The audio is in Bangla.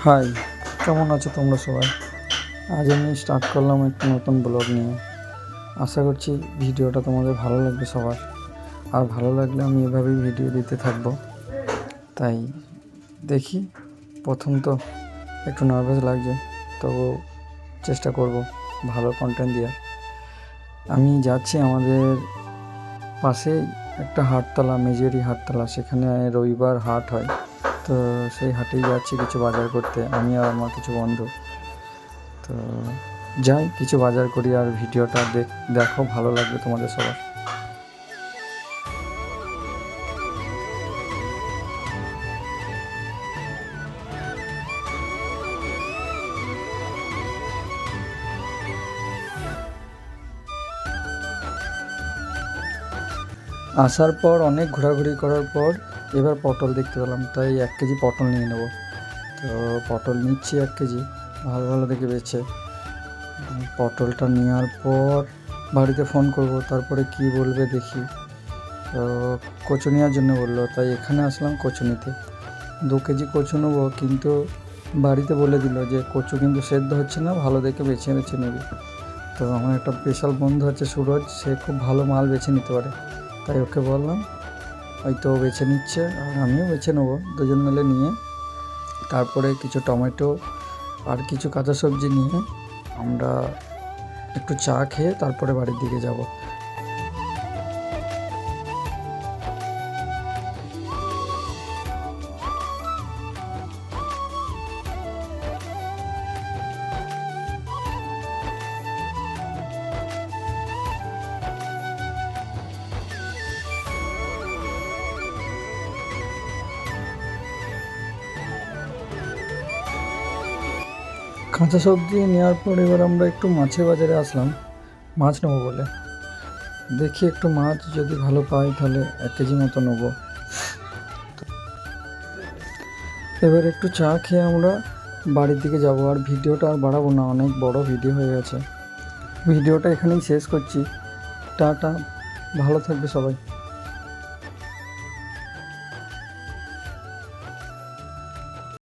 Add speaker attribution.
Speaker 1: হাই, কেমন আছো তোমরা সবাই? আজ আমি স্টার্ট করলাম একটা নতুন ব্লগ নিয়ে। আশা করছি ভিডিওটা তোমাদের ভালো লাগবে সবার। আর ভালো লাগলে আমি এভাবেই ভিডিও দিতে থাকবো। তাই দেখি, প্রথম তো একটু নার্ভাস লাগছে, তবু চেষ্টা করব ভালো কন্টেন্ট দেওয়ার। আমি যাচ্ছি আমাদের পাশেই একটা হাটতলা, মেজেরি হাটতলা, সেখানে রবিবার হাট হয়। তো সেই হাটেই যাচ্ছি কিছু বাজার করতে, আমি আর আমার কিছু বন্ধু। তো যাই, কিছু বাজার করি, আর ভিডিওটা দেখো, ভালো লাগবে তোমাদের সবার। আসার পর অনেক ঘোরাঘুরি করার পর এবার পটল দেখতে পেলাম, তাই 1 কেজি পটল নিয়ে নেব। তো পটল নিচ্ছি 1 কেজি, ভালো ভালো দেখে বেছে। পটলটা নেওয়ার পর বাড়িতে ফোন করব, তারপরে কি বলবে দেখি। তো কচু নেওয়ার জন্য বললো, তাই এখানে আসলাম কচু নিতে। 2 কেজি কচু নেবো, কিন্তু বাড়িতে বলে দিল যে কচু কিন্তু সেদ্ধ হচ্ছে না, ভালো দেখে বেছে বেছে নেবে। তো আমার একটা স্পেশাল বন্ধু আছে সুরজ, সে খুব ভালো মাল বেছে নিতে পারে, তাই ওকে বললাম। হয়তো বেছে নিচ্ছে আর আমিও বেছে নেবো, দুজন মিলে নিয়ে তারপরে কিছু টমেটো আর কিছু কাঁচা সবজি নিয়ে আমরা একটু চা খেয়ে তারপরে বাড়ির দিকে যাব। কাঁচা সবজি নেওয়ার পর এবার আমরা একটু মাছের বাজারে আসলাম, মাছ নেবো বলে। দেখি একটু মাছ যদি ভালো পাই তাহলে 1 কেজি মতো নেবো। এবার একটু চা খেয়ে আমরা বাড়ির দিকে যাব। আর ভিডিওটা আর বাড়াবো না, অনেক বড় ভিডিও হয়ে গেছে। ভিডিওটা এখানেই শেষ করছি। টাটা, ভালো থাকবে সবাই।